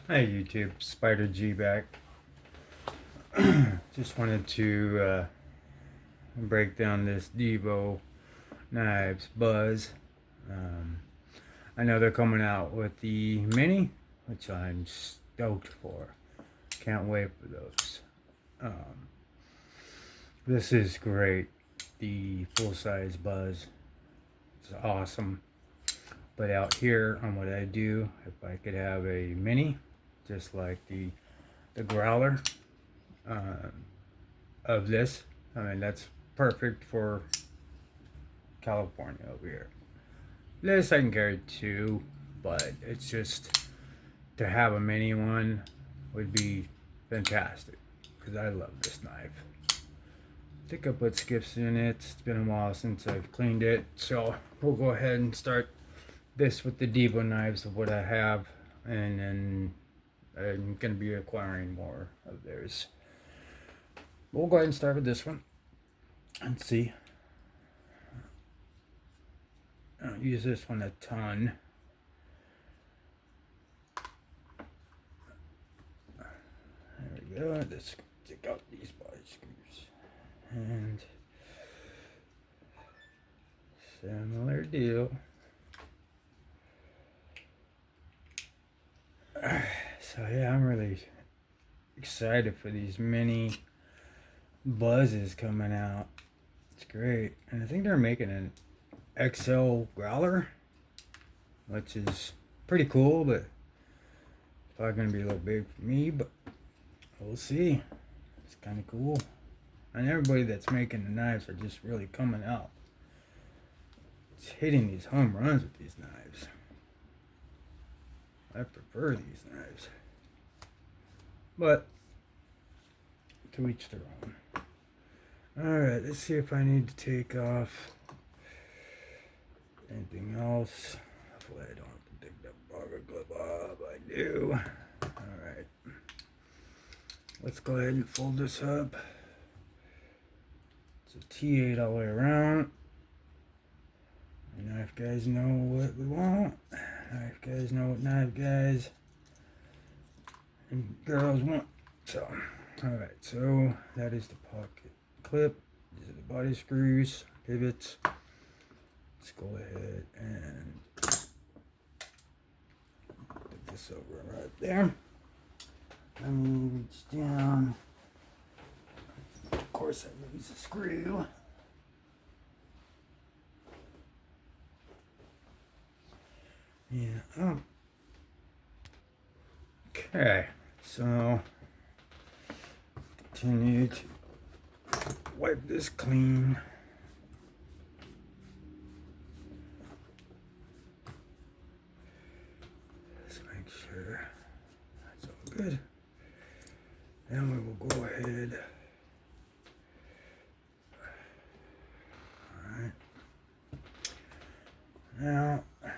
Hey YouTube, Spider G back. Just wanted to break down this DIVO knives buzz. Um, I know they're coming out with the mini, which I'm stoked for. Can't wait for those. Um, this is great. The full size buzz is awesome. But out here on what I do, if I could have a mini, just like the growler, uh, of this. I mean, that's perfect for California over here. This I can carry too, but it's just to have a mini one would be fantastic because I love this knife. I think I put skips in it. It's been a while since I've cleaned it, so we'll go ahead and start this with the DIVO knives of what I have, and then I'm gonna be acquiring more of theirs. We'll go ahead and start with this one and see. I don't use this one a ton. There we go. Let's take out these body screws. And similar deal. So yeah, I'm really excited for these mini buzzes coming out. It's great. And I think they're making an XL growler, which is pretty cool, but probably gonna be a little big for me, but we'll see. It's kind of cool. And everybody that's making the knives are just really coming out. It's hitting these home runs with these knives. I prefer these knives. But to each their own. Alright, let's see if I need to take off anything else. Hopefully I don't have to take that bugger clip off. I do. Alright. Let's go ahead and fold this up. It's a T8 all the way around. Knife guys know what we want. Knife guys know what knife guys and girls want. So, alright, so that is the pocket clip. These are the body screws, pivots. Let's go ahead and put this over right there. Let me reach down. Of course, I lose a screw. Yeah. Okay. So continue to wipe this clean. Let's make sure that's all good. Then we will go ahead. All right. Now let's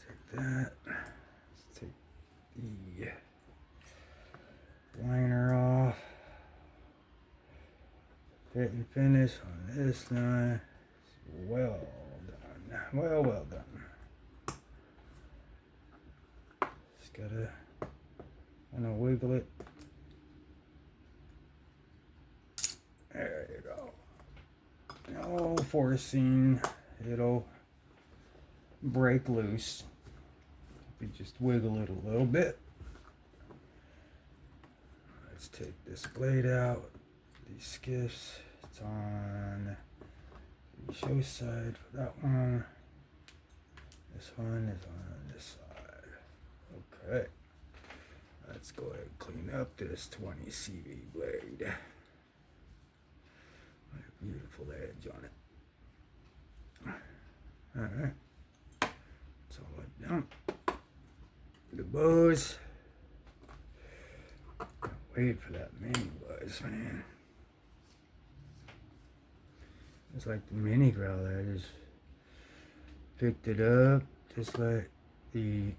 take that. Let's take the liner off. Fit and finish on this knife. Well done. Well done. Just gotta kind of wiggle it. There you go. No forcing. It'll break loose if you just wiggle it a little bit. Let's take this blade out. These skiffs. It's on the show side for that one. This one is on this side. Okay. Let's go ahead and clean up this 20 CV blade. What a beautiful edge on it. Alright. That's all I've done. The buzz. Can't wait for that mini buzz, man. It's like the mini growler. I just picked it up, just like the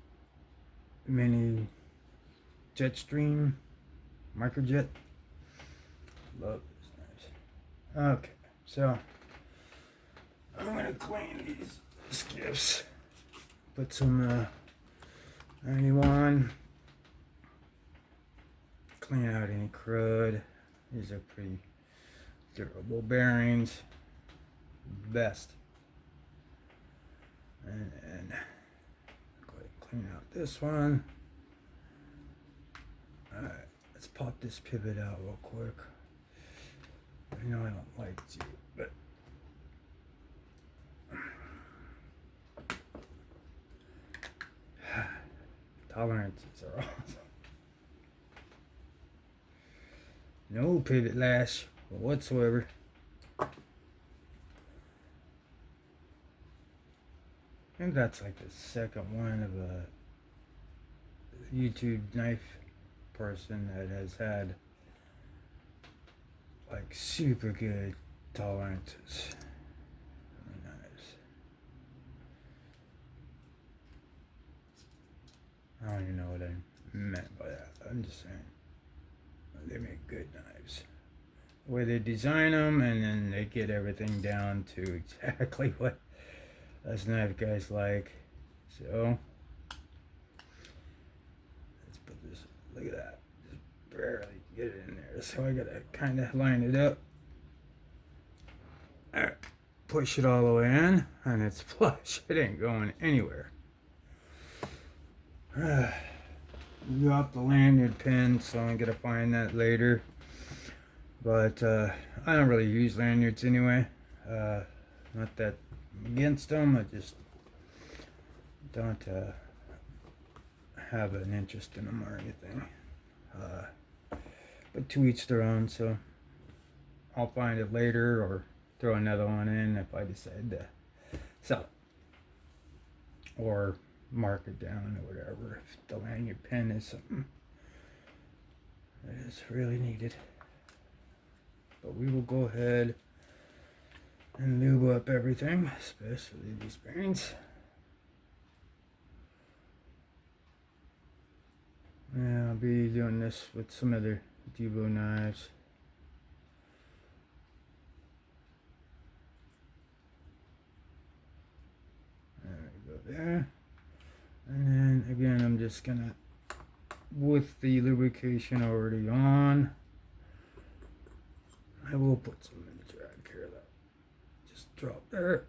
mini Jetstream microjet. Love this knife. Okay, so I'm gonna clean these skiffs. Put some 91. Clean out any crud. These are pretty durable bearings. Best. And then go ahead and clean out this one. Alright, let's pop this pivot out real quick. I know I don't like to, but tolerances are awesome. No pivot lash whatsoever. I think that's like the second one of a YouTube knife person that has had like super good tolerances on knives. I don't even know what I meant by that. I'm just saying they make good knives. The way they design them, and then they get everything down to exactly what us knife guys like. So let's put this. Look at that. Just barely get it in there. So I gotta kind of line it up. Alright, push it all the way in, and it's flush. It ain't going anywhere. Drop the lanyard pin, so I'm gonna find that later. But I don't really use lanyards anyway. Not that I'm against them, I just don't have an interest in them or anything. But to each their own, so I'll find it later or throw another one in if I decide to sell it. Or mark it down or whatever if the lanyard pin is something that is really needed. But we will go ahead and lube up everything, especially these bearings. Yeah, I'll be doing this with some other DIVO knives. There we go there. And then again, I'm just gonna, with the lubrication already on, I will put some in the track here that just drop there,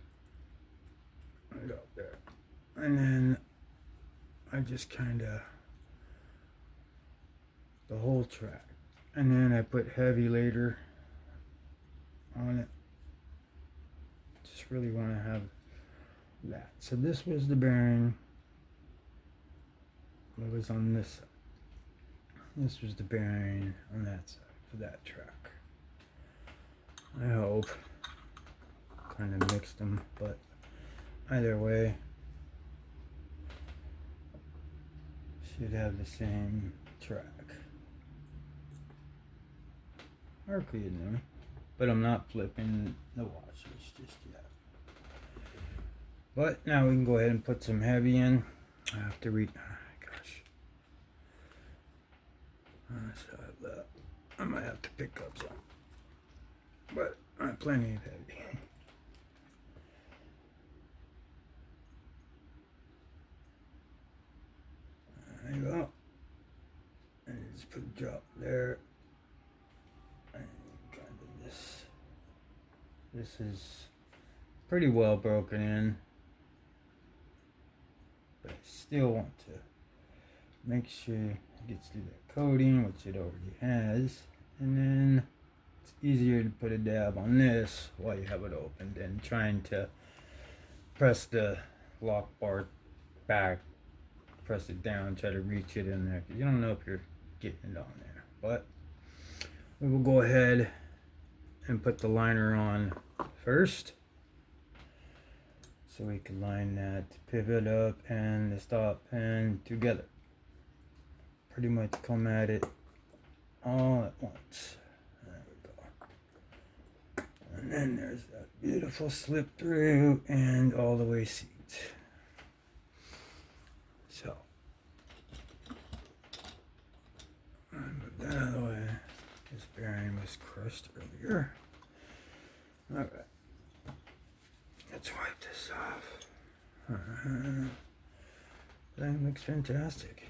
and drop there, and then I just kind of the whole track, and then I put heavy later on it. Just really want to have that. So this was the bearing. It was on this side. This was the bearing on that side for that track. I hope. Kind of mixed them, but either way, should have the same track. Or could you, but I'm not flipping the washers just yet. But now we can go ahead and put some heavy in. I have to read. So I might have to pick up some, but I have plenty of heavy. There you go. And just put a drop there. And kind of this. This is pretty well broken in, but I still want to make sure it gets through that coating, which it already has, and then it's easier to put a dab on this while you have it open than trying to press the lock bar back, press it down, try to reach it in there, because you don't know if you're getting it on there. But we will go ahead and put the liner on first, so we can line that pivot up and the stop pin together. Pretty much come at it all at once. There we go. And then there's that beautiful slip through and all the way seat. So, move that out of the way. This bearing was crushed earlier. Alright. Let's wipe this off. That looks fantastic.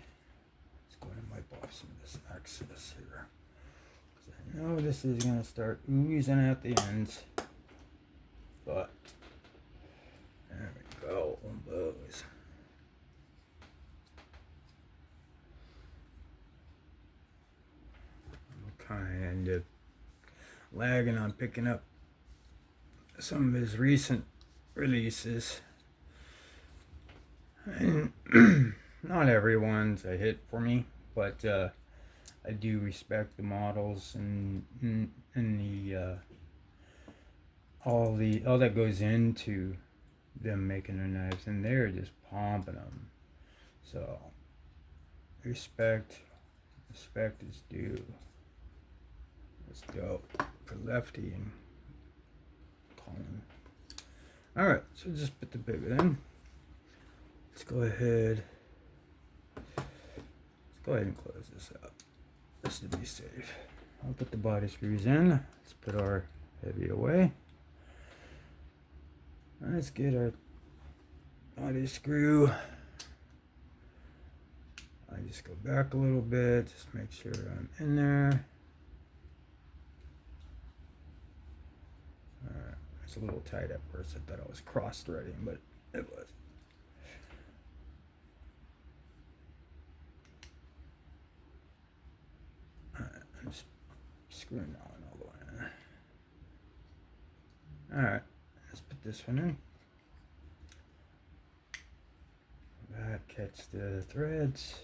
Let's go ahead and wipe off some of this excess here. I know this is going to start oozing at the ends, but there we go, boys. I'm kind of lagging on picking up some of his recent releases. And not everyone's a hit for me, but I do respect the models and the all that goes into them making their knives, and they're just pumping them. So respect is due. Let's go for Lefty and Colin. All right, so just put the pivot in. Let's go ahead and close this up, just to be safe. I'll put the body screws in. Let's put our heavy away. Let's get our body screw. I just go back a little bit, just make sure I'm in there. Alright, it's a little tight at first. I thought I was cross-threading, but it was. I'm just screwing that one all the way in. Alright, let's put this one in. That catch the threads.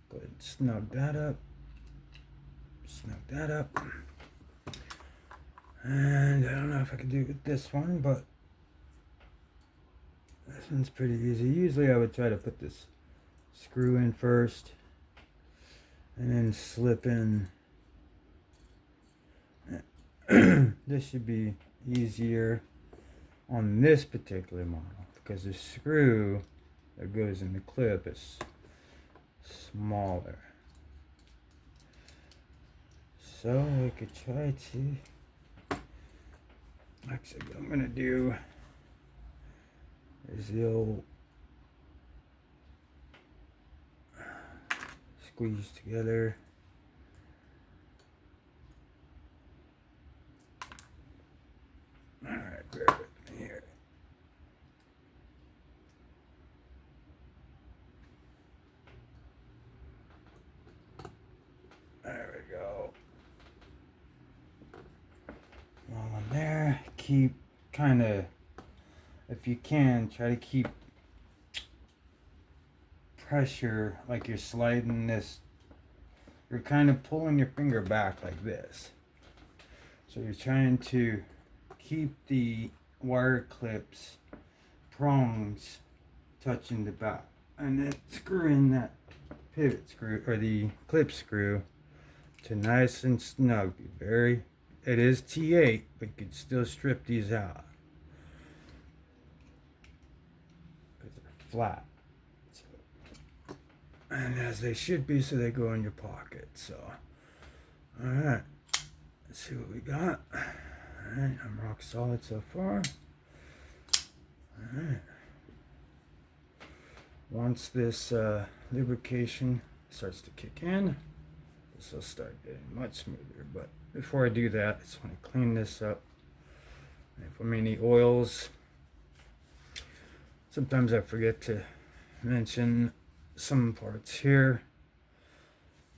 Go ahead and snug that up. Snug that up. And I don't know if I can do it with this one, but this one's pretty easy. Usually I would try to put this screw in first and then slip in. This should be easier on this particular model because the screw that goes in the clip is smaller. So I could try to, actually what I'm gonna do is the old squeeze together. Alright, bear with me here. There we go. While I'm there, keep kind of, if you can, try to keep pressure like you're sliding this. You're kind of pulling your finger back like this. So you're trying to keep the wire clips prongs touching the back, and then screw in that pivot screw or the clip screw to nice and snug. It is T8, but you could still strip these out because they're flat. So, and as they should be, so they go in your pocket. So, all right, let's see what we got. All right, I'm rock solid so far. All right. Once this lubrication starts to kick in, this will start getting much smoother. But before I do that, I just want to clean this up. If I'm any oils, sometimes I forget to mention some parts here,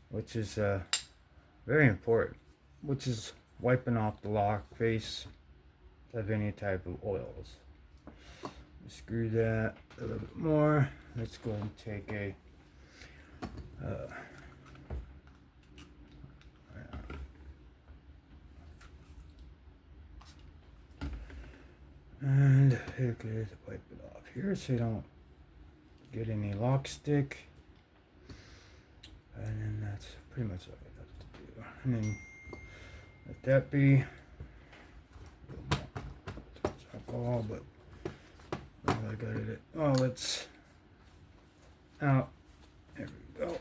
which is very important, which is wiping off the lock face of any type of oils. Screw that a little bit more. Let's go and take a and okay, wipe it off here so you don't get any lock stick. And then that's pretty much all I have to do. And then let that be. Too much alcohol, but I got it. Oh, it's out. There we go.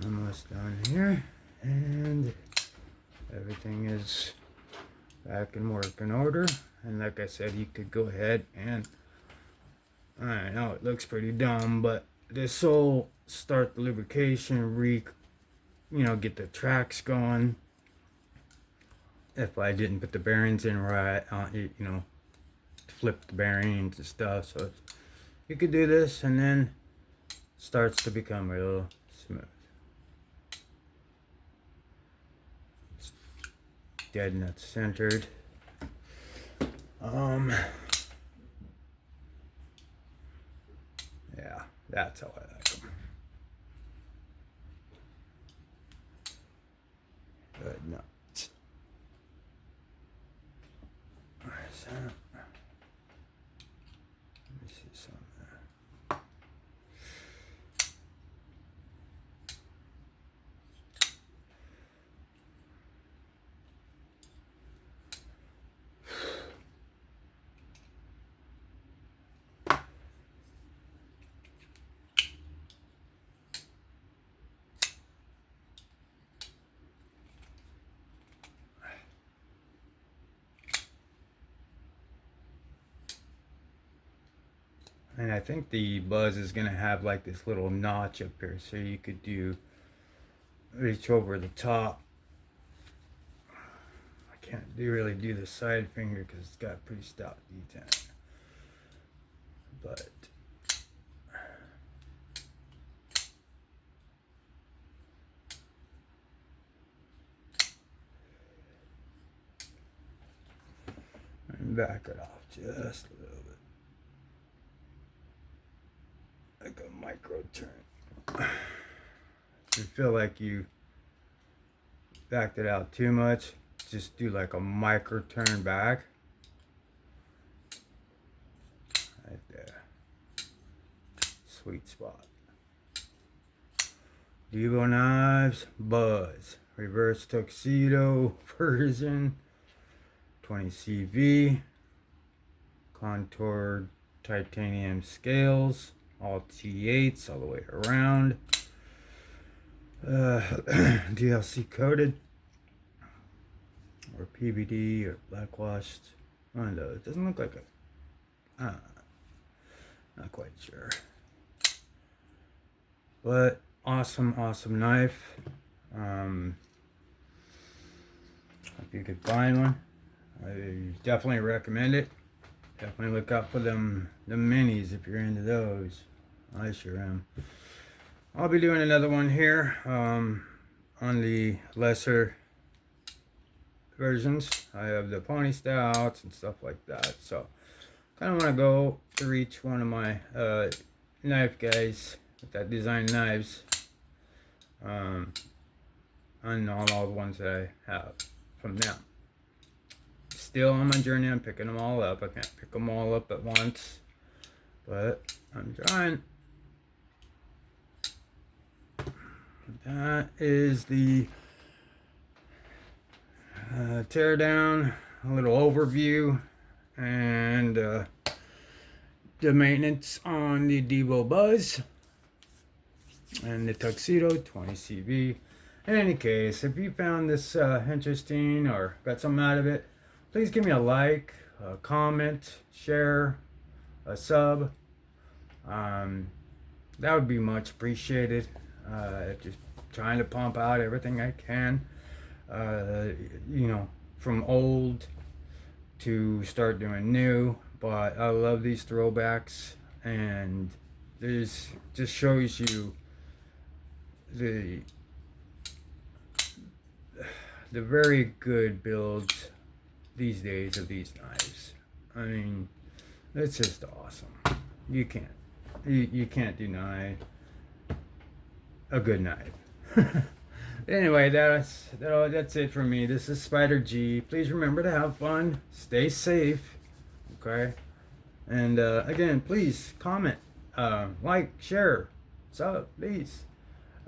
Almost done here, and everything is back in working order. And like I said, you could go ahead and I know it looks pretty dumb, but this will start the lubrication, get the tracks going. If I didn't put the bearings in right, flip the bearings and stuff. So you could do this, and then starts to become real smooth. Dead nut centered. Yeah, that's how I like them. Good nuts. Where's that? Let me see some there. And I think the buzz is going to have like this little notch up here, so you could reach over the top. I can't really do the side finger because it's got pretty stout detail. But and back it off just a little bit. Like a micro turn. If you feel like you backed it out too much, just do like a micro turn back. Right there. Sweet spot. DIVO knives, Buzz. Reverse tuxedo version. 20 CV. Contoured titanium scales. All T8s all the way around. DLC coated or PVD or black washed. I don't know. It doesn't look like a. Not quite sure. But awesome knife. If you could find one, I definitely recommend it. Definitely look out for the minis if you're into those. I sure am. I'll be doing another one here on the lesser versions. I have the pony stouts and stuff like that. So kind of want to go through each one of my knife guys with that design knives on all the ones that I have from them. Still on my journey, I'm picking them all up. I can't pick them all up at once, but I'm trying. That is the tear down, a little overview, and the maintenance on the DIVO Buzz and the Tuxedo 20 CV. In any case, if you found this interesting or got something out of it, please give me a like, a comment, share, a sub. That would be much appreciated. Just trying to pump out everything I can, from old to start doing new. But I love these throwbacks, and this just shows you the very good builds these days of these knives. I mean, it's just awesome. You can't deny a good knife. Anyway, that's it for me. This is Spider G. Please remember to have fun, stay safe, okay? And again, please comment, like, share, sub, please.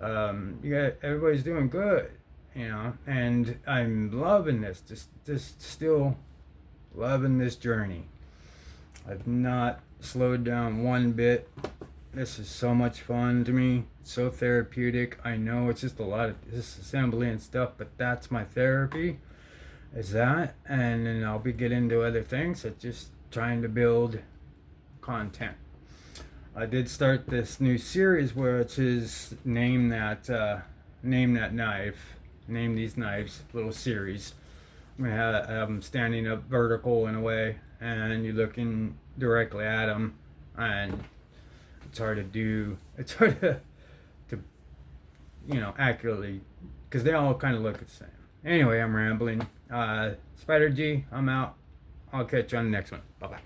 Everybody's doing good, and I'm loving this. Just still loving this journey. I've not slowed down one bit. This is so much fun to me. It's so therapeutic. I know it's just a lot of disassembly and stuff, but that's my therapy. Is that, and then I'll be getting into other things. It's just trying to build content. I did start this new series, which is name that knife, name these knives, little series. I'm gonna have them standing up vertical in a way, and you're looking directly at them, and it's hard to do. It's hard to accurately, because they all kind of look the same. Anyway, I'm rambling. Spider G, I'm out. I'll catch you on the next one. Bye bye.